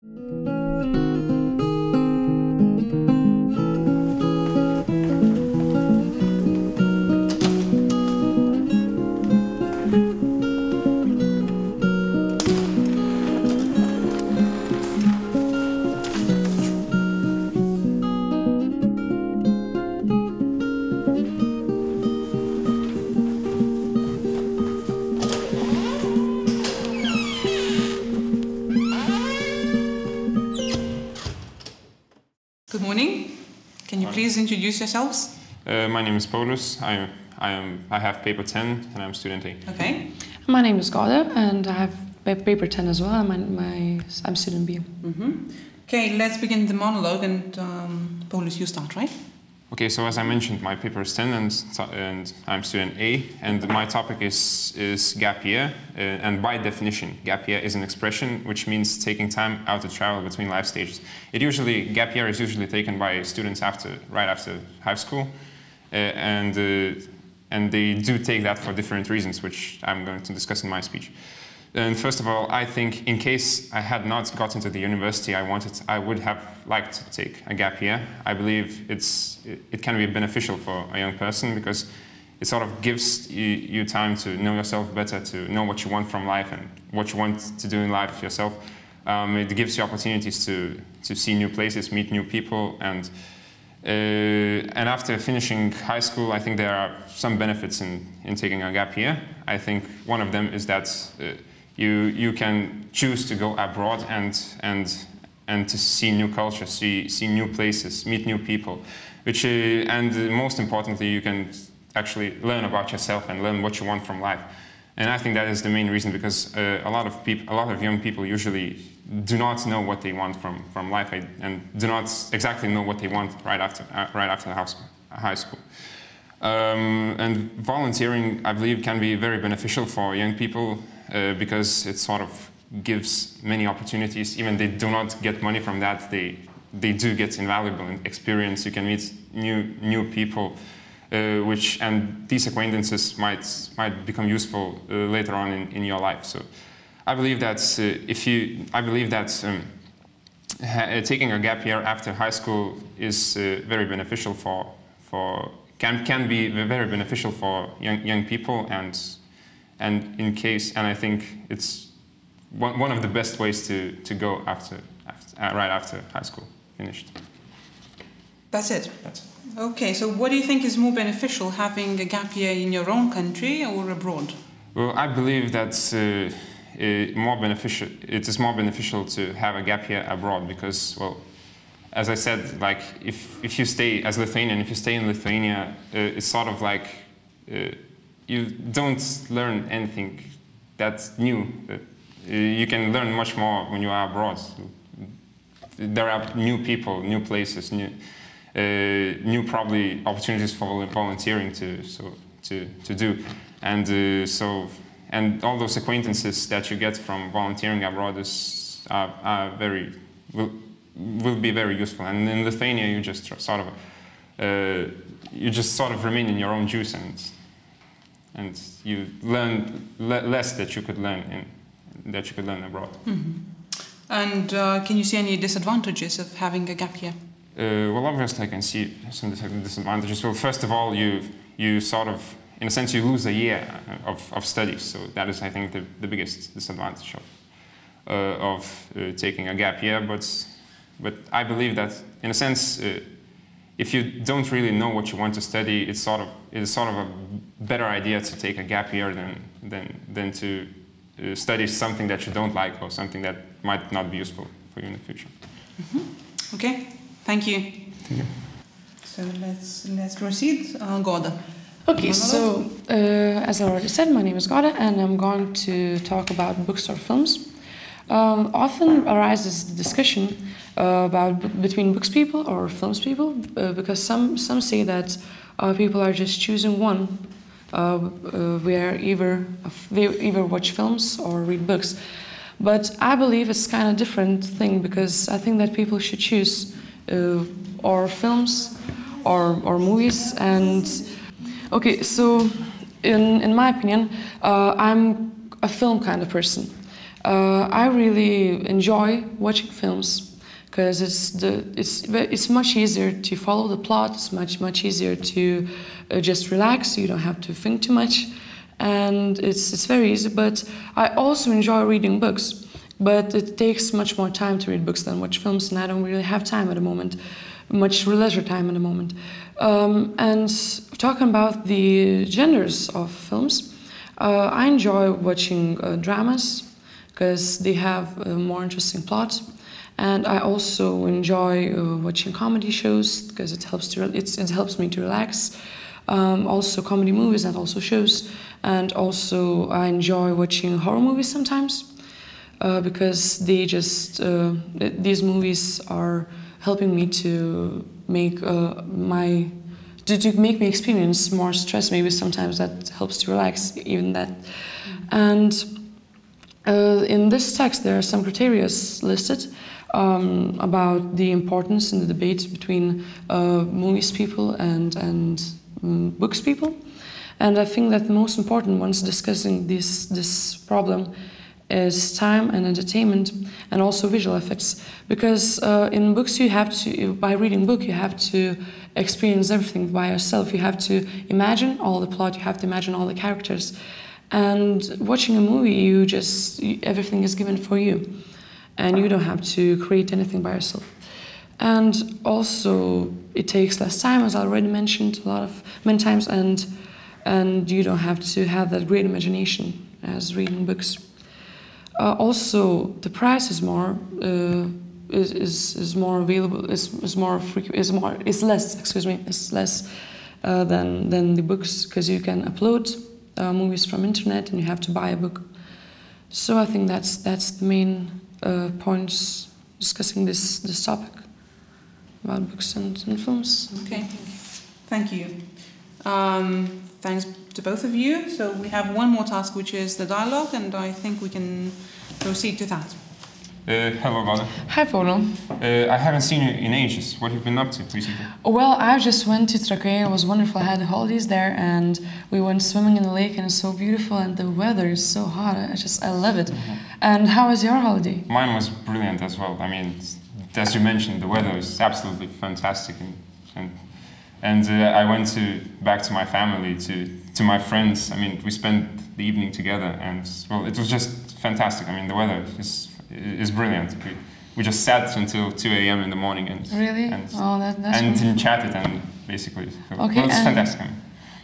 Good morning. Can you please introduce yourselves? My name is Paulus. I have paper 10 and I'm student A. Okay. My name is Gauda and I have paper 10 as well. I'm student B. Okay, let's begin the monologue and Paulus, you start, right? Okay, so as I mentioned, my paper is 10 and I'm student A, and my topic is gap year. And by definition, gap year is an expression which means taking time out to travel between life stages. Gap year is usually taken by students right after high school, and they do take that for different reasons, which I'm going to discuss in my speech. And first of all, I think in case I had not gotten to the university I would have liked to take a gap year. I believe it can be beneficial for a young person because it sort of gives you time to know yourself better, to know what you want from life and what you want to do in life yourself. It gives you opportunities to see new places, meet new people, and after finishing high school, I think there are some benefits in taking a gap year. I think one of them is that you can choose to go abroad and to see new cultures, see new places, meet new people, and most importantly, you can actually learn about yourself and learn what you want from life. And I think that is the main reason, because a lot of young people usually do not know what they want from life and do not exactly know what they want right after high school. And volunteering, I believe, can be very beneficial for young people because it sort of gives many opportunities. Even they do not get money from that, they do get invaluable experience. You can meet new people, and these acquaintances might become useful later on in your life. So I believe that taking a gap year after high school is very beneficial can be very beneficial for young people, and I think it's one of the best ways to go right after high school finished. That's it. That's it. Okay, so what do you think is more beneficial, having a gap year in your own country or abroad? Well, I believe that it is more beneficial to have a gap year abroad because, well, as I said, like if you stay as Lithuanian, if you stay in Lithuania, it's sort of like you don't learn anything that's new. You can learn much more when you are abroad. There are new people, new places, new probably opportunities for volunteering to do, and all those acquaintances that you get from volunteering abroad will be very useful. And in Lithuania, you just sort of remain in your own juice, and you learn less that you could learn abroad. Mm-hmm. And can you see any disadvantages of having a gap year? Well, obviously I can see some disadvantages. Well, first of all, you sort of, in a sense, you lose a year of studies. So that is, I think, the biggest disadvantage of taking a gap year. But I believe that, in a sense, if you don't really know what you want to study, it is sort of a better idea to take a gap year than to study something that you don't like or something that might not be useful for you in the future. Mm-hmm. Okay, thank you. Thank you. So let's proceed. Gauda. Okay, so as I already said, my name is Gauda, and I'm going to talk about books or films. Often arises the discussion between books people or films people, because some say that people are just choosing one, where they either watch films or read books. But I believe it's kind of different thing, because I think that people should choose or films or movies. And okay, so in my opinion, I'm a film kind of person. I really enjoy watching films because it's much easier to follow the plot. It's much easier to just relax. You don't have to think too much, and it's very easy. But I also enjoy reading books, but it takes much more time to read books than watch films, and I don't really have time at the moment, much leisure time at the moment. And talking about the genres of films, I enjoy watching dramas because they have a more interesting plot, and I also enjoy watching comedy shows because it helps me to relax. Also comedy movies and also shows, and also I enjoy watching horror movies sometimes because these movies are helping me to make to make me experience more stress. Maybe sometimes that helps to relax, even that. And in this text there are some criteria listed about the importance in the debate between movies people and books people. And I think that the most important ones discussing this problem is time and entertainment, and also visual effects. Because in books by reading a book, you have to experience everything by yourself. You have to imagine all the plot, you have to imagine all the characters. And watching a movie, everything is given for you. And you don't have to create anything by yourself. And also, it takes less time, as I already mentioned many times, and you don't have to have that great imagination as reading books. Also, the price is more available. Is less than the books, because you can upload movies from internet and you have to buy a book. So I think that's the main points discussing this topic about books and films. Okay, thank you. Thanks to both of you. So we have one more task, which is the dialogue, and I think we can proceed to that. Hello, Gada. Hi, Paulo. I haven't seen you in ages. What have you been up to recently? Well, I just went to Trakai. It was wonderful. I had the holidays there, and we went swimming in the lake, and it's so beautiful, and the weather is so hot. I love it. Mm-hmm. And how was your holiday? Mine was brilliant as well. I mean, as you mentioned, the weather is absolutely fantastic, and I went back to my family, to my friends. I mean, we spent the evening together, and well, it was just fantastic. I mean, the weather is brilliant. We just sat until 2 a.m. in the morning and and chatted, and basically, okay, well, it's fantastic.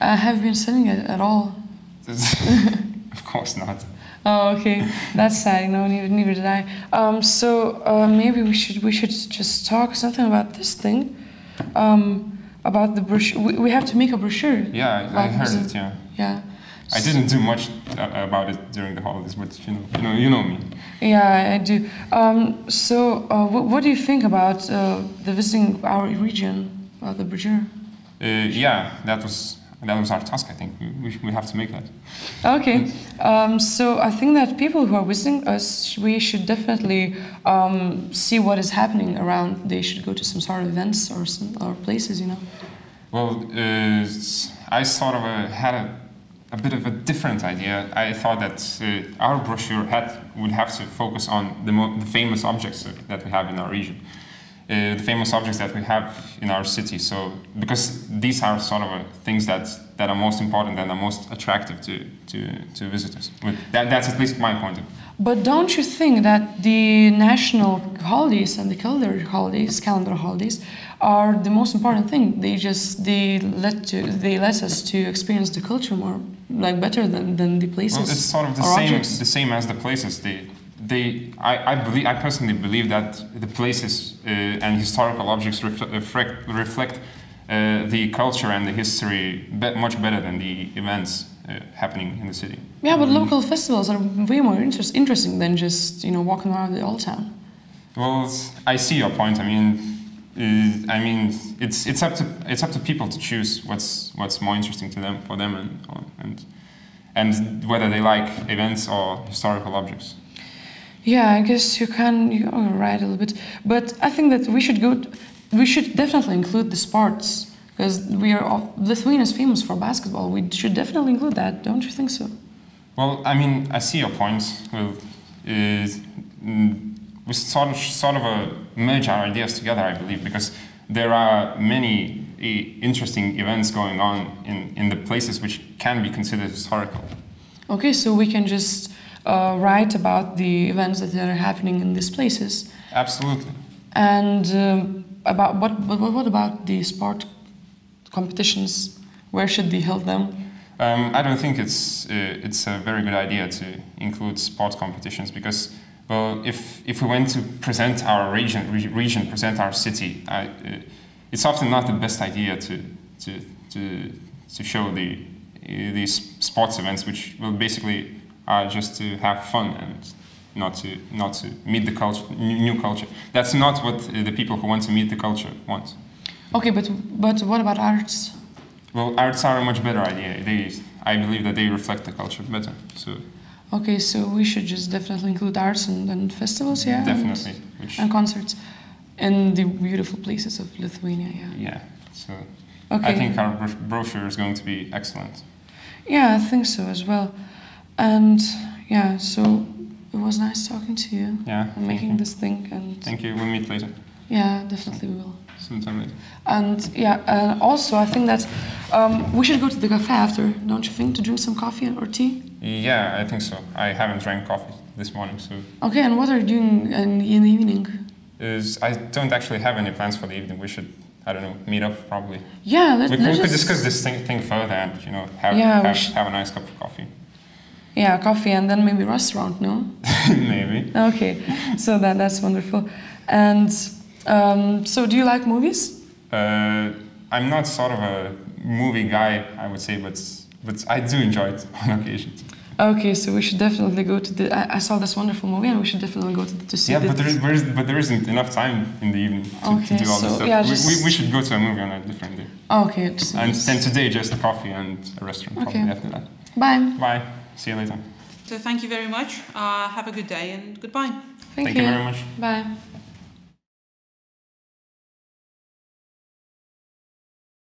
Have you been studying it at all? Of course not. Oh, okay, that's sad. No, neither did I. Maybe we should just talk something about this thing. About the brochure. We have to make a brochure. Yeah, I heard it. Yeah. Yeah. I didn't do much about it during the holidays, but you know me. Yeah, I do. What do you think about the visiting our region, the brochure? Yeah, that was our task. I think we have to make that. Okay. So I think that people who are visiting us, we should definitely see what is happening around. They should go to some sort of events or places, Well, I sort of had a bit of a different idea. I thought that our brochure would have to focus on the famous objects that we have in our region. The famous objects that we have in our city. So, because these are sort of things that are most important and are most attractive to visitors. That's at least my point of view. But don't you think that the national holidays and the calendar holidays are the most important thing? They let us to experience the culture more, better than the places. Well, it's sort of the same as the places. I personally believe that the places and historical objects reflect the culture and the history much better than the events happening in the city. Yeah, but local festivals are way more interesting than just walking around the old town. Well, I see your point. I mean, it's up to people to choose what's more interesting to them, and whether they like events or historical objects. Yeah, I guess you're right a little bit, but I think that we should definitely include the sports, because Lithuania is famous for basketball. We should definitely include that, don't you think so? Well, I mean, I see your point. Well, we sort of merge our ideas together, I believe, because there are many interesting events going on in the places which can be considered historical. Okay, so we can just write about the events that are happening in these places. Absolutely. And about what about the sport competitions? Where should they hold them? I don't think it's a very good idea to include sports competitions because, well, if we went to present our region, present our city, it's often not the best idea to show these sports events, which will basically are just to have fun and not to meet the culture, new culture. That's not what the people who want to meet the culture want. Okay, but what about arts? Well, arts are a much better idea. I believe that they reflect the culture better. So. Okay, so we should just definitely include arts and festivals, yeah? Definitely. And concerts in the beautiful places of Lithuania, yeah. Yeah, so okay. I think our brochure is going to be excellent. Yeah, I think so as well. And yeah, so it was nice talking to you. Yeah, and making this thing. And thank you. We'll meet later. Yeah, definitely we will. Sometime later. And yeah, and also I think that we should go to the cafe after, don't you think, to drink some coffee or tea? Yeah, I think so. I haven't drank coffee this morning, so. Okay, and what are you doing in the evening? I don't actually have any plans for the evening. We should, I don't know, meet up probably. Yeah, we could discuss this thing further and have a nice cup of coffee. Yeah, coffee and then maybe restaurant, no? Maybe. Okay, so that's wonderful. And so do you like movies? I'm not sort of a movie guy, I would say, but I do enjoy it on occasion. Okay, so we should definitely go to the. I saw this wonderful movie, and we should definitely go to see it. Yeah, but there isn't enough time in the evening to do all this stuff. Yeah, we should go to a movie on a different day. Okay. And today, just coffee and a restaurant probably after that. Bye. Bye. See you later. So thank you very much. Have a good day and goodbye. Thank you very much. Bye.